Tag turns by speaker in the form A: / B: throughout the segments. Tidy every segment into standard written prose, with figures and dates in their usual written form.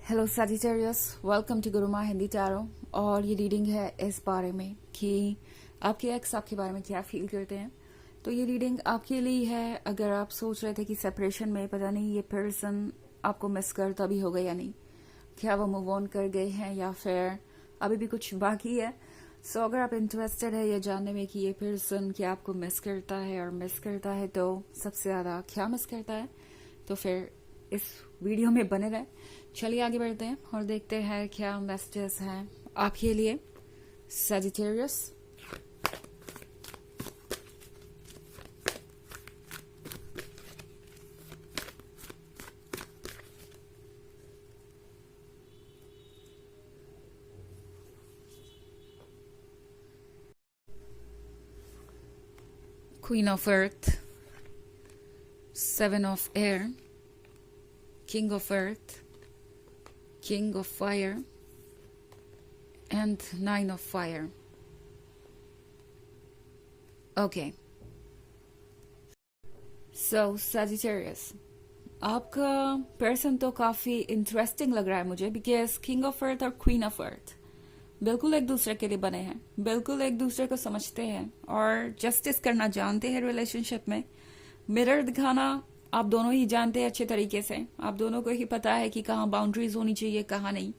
A: Hello Sagittarius, welcome to Guruma Hindi tarot. और ये reading है इस बारे में कि आपके एक्स आपके बारे में क्या फील करते हैं। तो ये रीडिंग आपके लिए है अगर आप सोच रहे थे कि सेपरेशन में पता नहीं ये पर्सन आपको मिस करता भी होगा या नहीं, क्या वो मूव ऑन कर गए हैं या फिर अभी भी कुछ बाकी है। सो अगर आप इंटरेस्टेड है ये जानने में कि ये पर्सन क्या आपको मिस करता है और मिस करता है तो सबसे ज़्यादा क्या मिस करता है, तो फिर इस वीडियो में बने रहे। चलिए आगे बढ़ते हैं और देखते हैं क्या मैसेजेस हैं आपके लिए Sagittarius. Queen of Earth, Seven of Air, King of Earth, King of Fire, and Nine of Fire. Okay. So, Sagittarius, आपका पर्सन तो काफी इंटरेस्टिंग लग रहा है मुझे, बिकॉज किंग ऑफ अर्थ और क्वीन ऑफ अर्थ बिल्कुल एक दूसरे के लिए बने हैं, बिल्कुल एक दूसरे को समझते हैं और जस्टिस करना जानते हैं रिलेशनशिप में। मिरर दिखाना आप दोनों ही जानते हैं अच्छे तरीके से, आप दोनों को ही पता है कि कहाँ बाउंड्रीज होनी चाहिए कहाँ नहीं।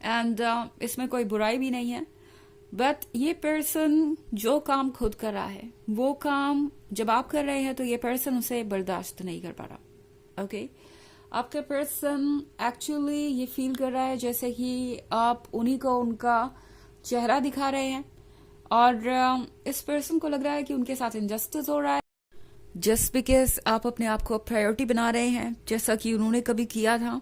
A: एंड इसमें कोई बुराई भी नहीं है, बट ये पर्सन जो काम खुद कर रहा है वो काम जब आप कर रहे हैं तो ये पर्सन उसे बर्दाश्त नहीं कर पा रहा। ओके, आपका पर्सन एक्चुअली ये फील कर रहा है जैसे कि आप उन्हीं को उनका चेहरा दिखा रहे हैं और इस पर्सन को लग रहा है कि उनके साथ इनजस्टिस हो रहा है जस्ट बिकॉज आप अपने आप को प्रायोरिटी बना रहे हैं जैसा कि उन्होंने कभी किया था।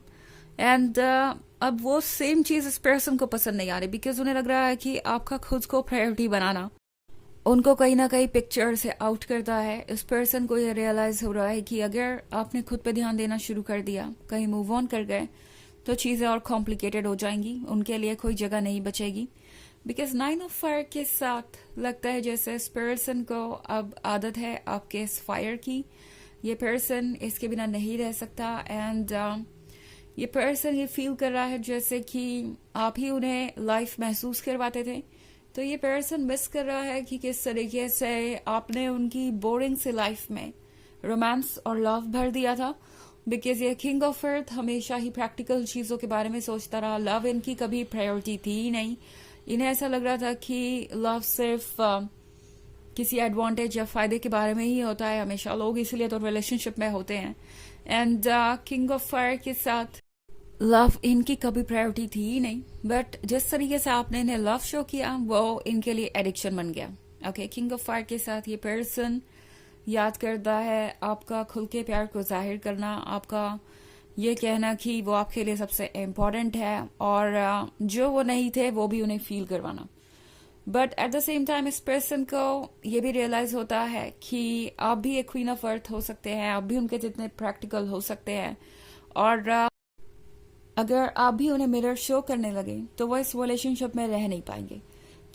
A: एंड अब वो सेम चीज इस पर्सन को पसंद नहीं आ रही बिकॉज उन्हें लग रहा है कि आपका खुद को प्रायोरिटी बनाना उनको कहीं ना कहीं पिक्चर से आउट करता है। इस पर्सन को ये रियलाइज हो रहा है कि अगर आपने खुद पे ध्यान देना शुरू कर दिया, कहीं मूव ऑन कर गए तो चीजें और कॉम्प्लिकेटेड हो जाएंगी, उनके लिए कोई जगह नहीं बचेगी। बिकॉज नाइन ऑफ फायर के साथ लगता है जैसे इस पर्सन को अब आदत है आपके इस फायर की, ये पर्सन इसके बिना नहीं रह सकता। एंड ये पर्सन ये फील कर रहा है जैसे कि आप ही उन्हें लाइफ महसूस करवाते थे, तो ये पर्सन मिस कर रहा है कि किस तरीके से आपने उनकी बोरिंग से लाइफ में रोमांस और लव भर दिया था। बिकॉज ये किंग ऑफ अर्थ हमेशा ही प्रैक्टिकल चीजों के बारे में सोचता रहा, लव इनकी कभी प्रायोरिटी थी ही नहीं। इन्हें ऐसा लग रहा था कि लव सिर्फ किसी एडवांटेज या फायदे के बारे में ही होता है, हमेशा लोग इसलिए तो रिलेशनशिप में होते हैं। एंड किंग ऑफ फायर के साथ लव इनकी कभी प्रायोरिटी थी ही नहीं, बट जिस तरीके से आपने इन्हें लव शो किया वो इनके लिए एडिक्शन बन गया। ओके, किंग ऑफ फायर के साथ ये पर्सन याद करता है आपका खुल के प्यार को जाहिर करना, आपका ये कहना कि वो आपके लिए सबसे इम्पोर्टेंट है और जो वो नहीं थे वो भी उन्हें फील करवाना। But at the same time इस पर्सन को ये भी रियलाइज होता है कि आप भी एक क्वीन ऑफ अर्थ हो सकते हैं, आप भी उनके जितने प्रैक्टिकल हो सकते हैं और अगर आप भी उन्हें मिरर शो करने लगे तो वो इस रिलेशनशिप में रह नहीं पाएंगे।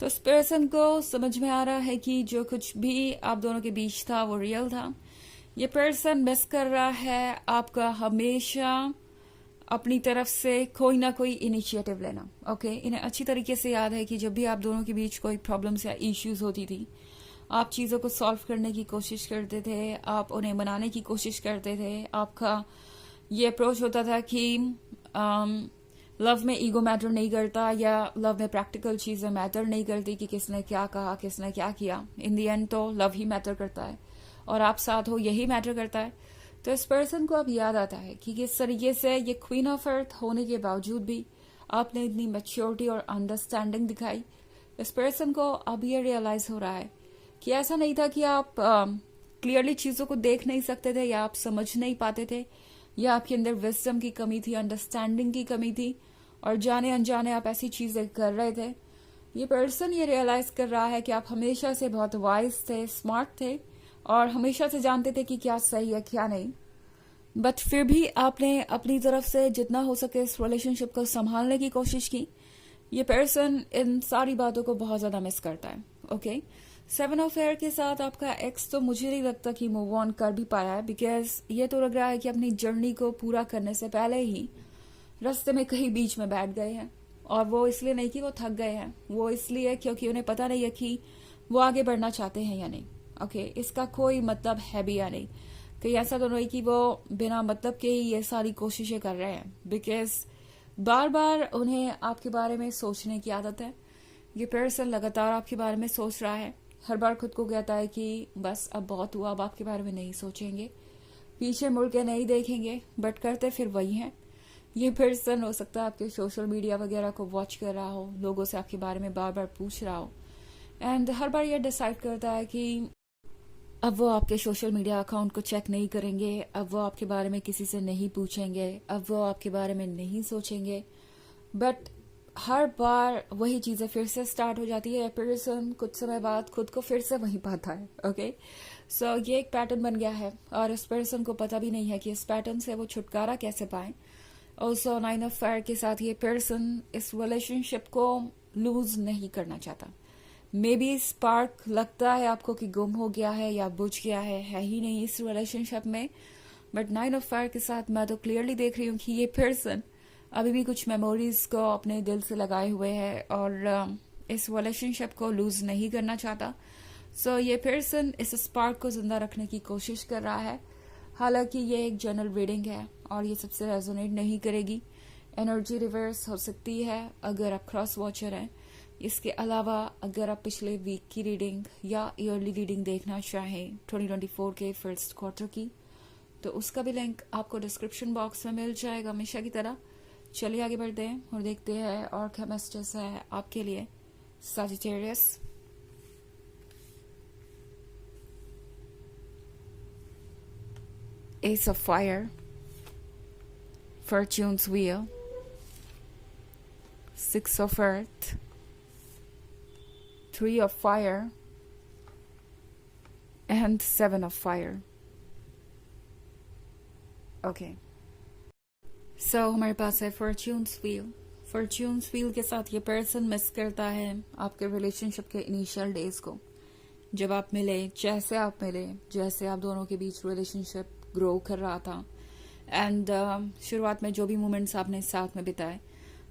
A: तो इस पर्सन को समझ में आ रहा है कि जो कुछ भी आप दोनों के बीच था वो रियल था। ये पर्सन मिस कर रहा है आपका हमेशा अपनी तरफ से कोई ना कोई इनिशिएटिव लेना। ओके, इन्हें अच्छी तरीके से याद है कि जब भी आप दोनों के बीच कोई प्रॉब्लम्स या इश्यूज होती थी, आप चीज़ों को सॉल्व करने की कोशिश करते थे, आप उन्हें मनाने की कोशिश करते थे। आपका ये अप्रोच होता था कि लव में ईगो मैटर नहीं करता या लव में प्रैक्टिकल चीजें मैटर नहीं करती कि किसने क्या कहा, किसने क्या किया। इन दी एंड तो लव ही मैटर करता है और आप साथ हो यही मैटर करता है। तो इस पर्सन को अब याद आता है कि किस तरीके से ये क्वीन ऑफ अर्थ होने के बावजूद भी आपने इतनी मैच्योरिटी और अंडरस्टैंडिंग दिखाई। इस पर्सन को अब ये रियलाइज हो रहा है कि ऐसा नहीं था कि आप क्लियरली चीजों को देख नहीं सकते थे या आप समझ नहीं पाते थे या आपके अंदर विजडम की कमी थी, अंडरस्टैंडिंग की कमी थी और जाने अनजाने आप ऐसी चीजें कर रहे थे। ये पर्सन ये रियलाइज कर रहा है कि आप हमेशा से बहुत वाइज थे, स्मार्ट थे और हमेशा से जानते थे कि क्या सही है क्या नहीं, बट फिर भी आपने अपनी तरफ से जितना हो सके इस रिलेशनशिप को संभालने की कोशिश की। ये पर्सन इन सारी बातों को बहुत ज्यादा मिस करता है। ओके, सेवन ऑफ एयर के साथ आपका एक्स तो मुझे नहीं लगता कि मूव ऑन कर भी पाया है, बिकॉज ये तो लग रहा है कि अपनी जर्नी को पूरा करने से पहले ही रास्ते में कहीं बीच में बैठ गए हैं, और वो इसलिए नहीं कि वो थक गए हैं, वो इसलिए क्योंकि उन्हें पता नहीं है कि वो आगे बढ़ना चाहते हैं या नहीं। ओके, इसका कोई मतलब है भी या नहीं। कहीं ऐसा तो नहीं कि वो बिना मतलब के ही ये सारी कोशिशें कर रहे हैं, बिकॉज बार बार उन्हें आपके बारे में सोचने की आदत है। ये पर्सन लगातार आपके बारे में सोच रहा है, हर बार खुद को कहता है कि बस अब बहुत हुआ, अब आपके बारे में नहीं सोचेंगे, पीछे मुड़ के नहीं देखेंगे, बट करते फिर वही हैं। ये पर्सन हो सकता है आपके सोशल मीडिया वगैरह को वॉच कर रहा हो, लोगों से आपके बारे में बार बार पूछ रहा हो, एंड हर बार ये डिसाइड करता है कि अब वो आपके सोशल मीडिया अकाउंट को चेक नहीं करेंगे, अब वो आपके बारे में किसी से नहीं पूछेंगे, अब वो आपके बारे में नहीं सोचेंगे। बट हर बार वही चीजें फिर से स्टार्ट हो जाती है। पर्सन कुछ समय बाद खुद को फिर से वही पाता है। ओके, सो ये एक पैटर्न बन गया है, और इस पर्सन को पता भी नहीं है कि इस पैटर्न से वो छुटकारा कैसे पाए। ऑल्सो 9 ऑफ फायर के साथ ये पर्सन इस रिलेशनशिप को लूज नहीं करना चाहता। मे बी स्पार्क लगता है आपको कि गुम हो गया है या बुझ गया है ही नहीं इस रिलेशनशिप में। बट 9 ऑफ फायर के साथ मैं तो क्लियरली देख रही हूँ कि ये पर्सन अभी भी कुछ मेमोरीज को अपने दिल से लगाए हुए है, और इस रिलेशनशिप को लूज नहीं करना चाहता। सो ये पर्सन इस स्पार्क को जिंदा रखने की कोशिश कर रहा है। हालांकि ये एक जनरल रीडिंग है और ये सबसे रेजोनेट नहीं करेगी। एनर्जी रिवर्स हो सकती है अगर आप क्रॉस वॉचर हैं। इसके अलावा अगर आप पिछले वीक की रीडिंग या ईयरली रीडिंग देखना चाहें 2024 के फर्स्ट क्वार्टर की, तो उसका भी लिंक आपको डिस्क्रिप्शन बॉक्स में मिल जाएगा हमेशा की तरह। चलिए आगे बढ़ते हैं और देखते हैं और क्या मैसेजेस है आपके लिए Sagittarius. Ace of Fire, Fortune's Wheel, Six of Earth, Three of Fire, and Seven of Fire. Okay. So हमारे पास है Fortune's Wheel. Fortune's Wheel के साथ ये पर्सन मिस करता है आपके रिलेशनशिप के इनिशियल डेज को, जब आप मिले, जैसे आप मिले, जैसे आप दोनों के बीच रिलेशनशिप ग्रो कर रहा था, एंड शुरुआत में जो भी मोमेंट्स आपने साथ में बिताए,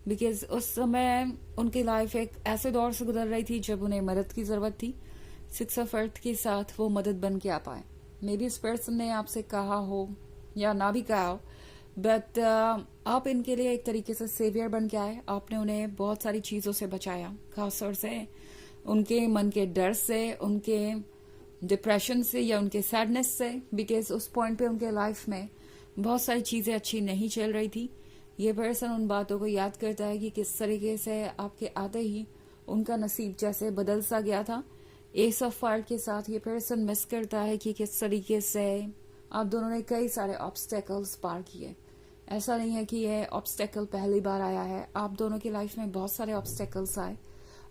A: बिकॉज उस समय उनकी लाइफ एक ऐसे दौर से गुजर रही थी जब उन्हें मदद की जरूरत थी। 6 ऑफ अर्थ के साथ वो मदद बन के आ पाए। मे बी इस पर्सन ने आपसे कहा हो या ना भी कहा हो, बट आप इनके लिए एक तरीके से सेवियर बन के आए। आपने उन्हें बहुत सारी चीजों से बचाया, खासतौर से उनके मन के डर से, उनके डिप्रेशन से या उनके सैडनेस से, बिकॉज उस पॉइंट पे उनके लाइफ में बहुत सारी चीजें अच्छी नहीं चल रही थी। ये पर्सन उन बातों को याद करता है कि किस तरीके से आपके आते ही उनका नसीब जैसे बदल सा गया था। एस ऑफ फायर के साथ ये पर्सन मिस करता है कि किस तरीके से आप दोनों ने कई सारे ऑब्स्टेकल्स पार किए। ऐसा नहीं है कि ये ऑब्स्टेकल पहली बार आया है, आप दोनों की लाइफ में बहुत सारे ऑब्स्टेकल्स आए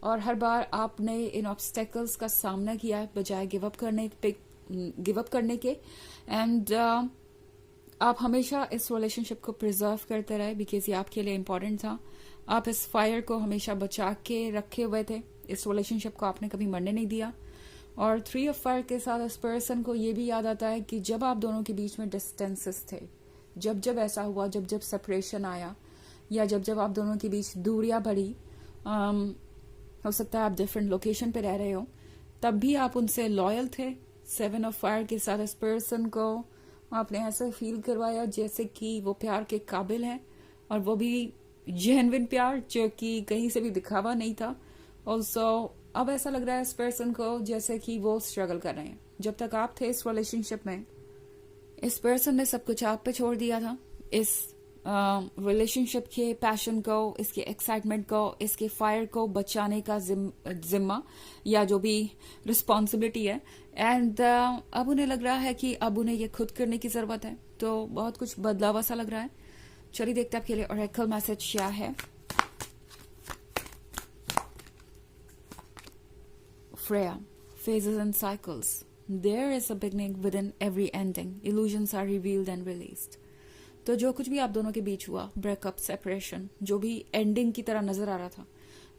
A: और हर बार आपने इन ऑब्स्टेकल्स का सामना किया है बजाय गिव अप करने के। एंड आप हमेशा इस रिलेशनशिप को प्रिजर्व करते रहे, बिकॉज ये आपके लिए इम्पोर्टेंट था। आप इस फायर को हमेशा बचा के रखे हुए थे, इस रिलेशनशिप को आपने कभी मरने नहीं दिया। और 3 ऑफ फायर के साथ इस पर्सन को ये भी याद आता है कि जब आप दोनों के बीच में डिस्टेंसेस थे, जब जब ऐसा हुआ, जब जब सेपरेशन आया या जब जब आप दोनों के बीच दूरियां बढ़ी, हो सकता है आप डिफरेंट लोकेशन पे रह रहे हो, तब भी आप उनसे लॉयल थे। 7 ऑफ फायर के साथ इस पर्सन को आपने ऐसा फील करवाया जैसे कि वो प्यार के काबिल है, और वो भी जेन्युइन प्यार जो कि कहीं से भी दिखावा नहीं था। ऑल्सो अब ऐसा लग रहा है इस पर्सन को जैसे कि वो स्ट्रगल कर रहे हैं। जब तक आप थे इस रिलेशनशिप में, इस पर्सन ने सब कुछ आप पे छोड़ दिया था। इस रिलेशनशिप के पैशन को, इसके एक्साइटमेंट को, इसके फायर को बचाने का जिम्मा या जो भी रिस्पॉन्सिबिलिटी है, एंड अब उन्हें लग रहा है कि अब उन्हें ये खुद करने की जरूरत है। तो बहुत कुछ बदलाव सा लग रहा है। चलिए देखते हैं आपके लिए ओरेकल मैसेज क्या है। Freya, phases and cycles. There is a beginning within every ending. Illusions are revealed and released. तो जो कुछ भी आप दोनों के बीच हुआ, ब्रेकअप, सेपरेशन, जो भी एंडिंग की तरह नजर आ रहा था,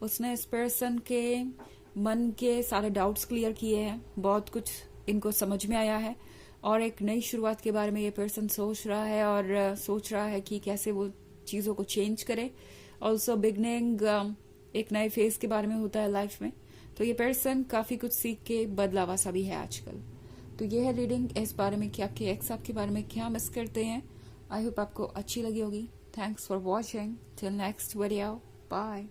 A: उसने इस पर्सन के मन के सारे डाउट्स क्लियर किए हैं। बहुत कुछ इनको समझ में आया है और एक नई शुरुआत के बारे में ये पर्सन सोच रहा है, और सोच रहा है कि कैसे वो चीज़ों को चेंज करे। ऑल्सो बिगनिंग एक नए फेज के बारे में होता है लाइफ में। तो ये पर्सन काफ़ी कुछ सीख के बदलावा सा भी है आजकल। तो ये है रीडिंग इस बारे में कि आपके एक्स आपके बारे में क्या मिस करते हैं। आई होप आपको अच्छी लगी होगी। Thanks for watching. Till next video, bye.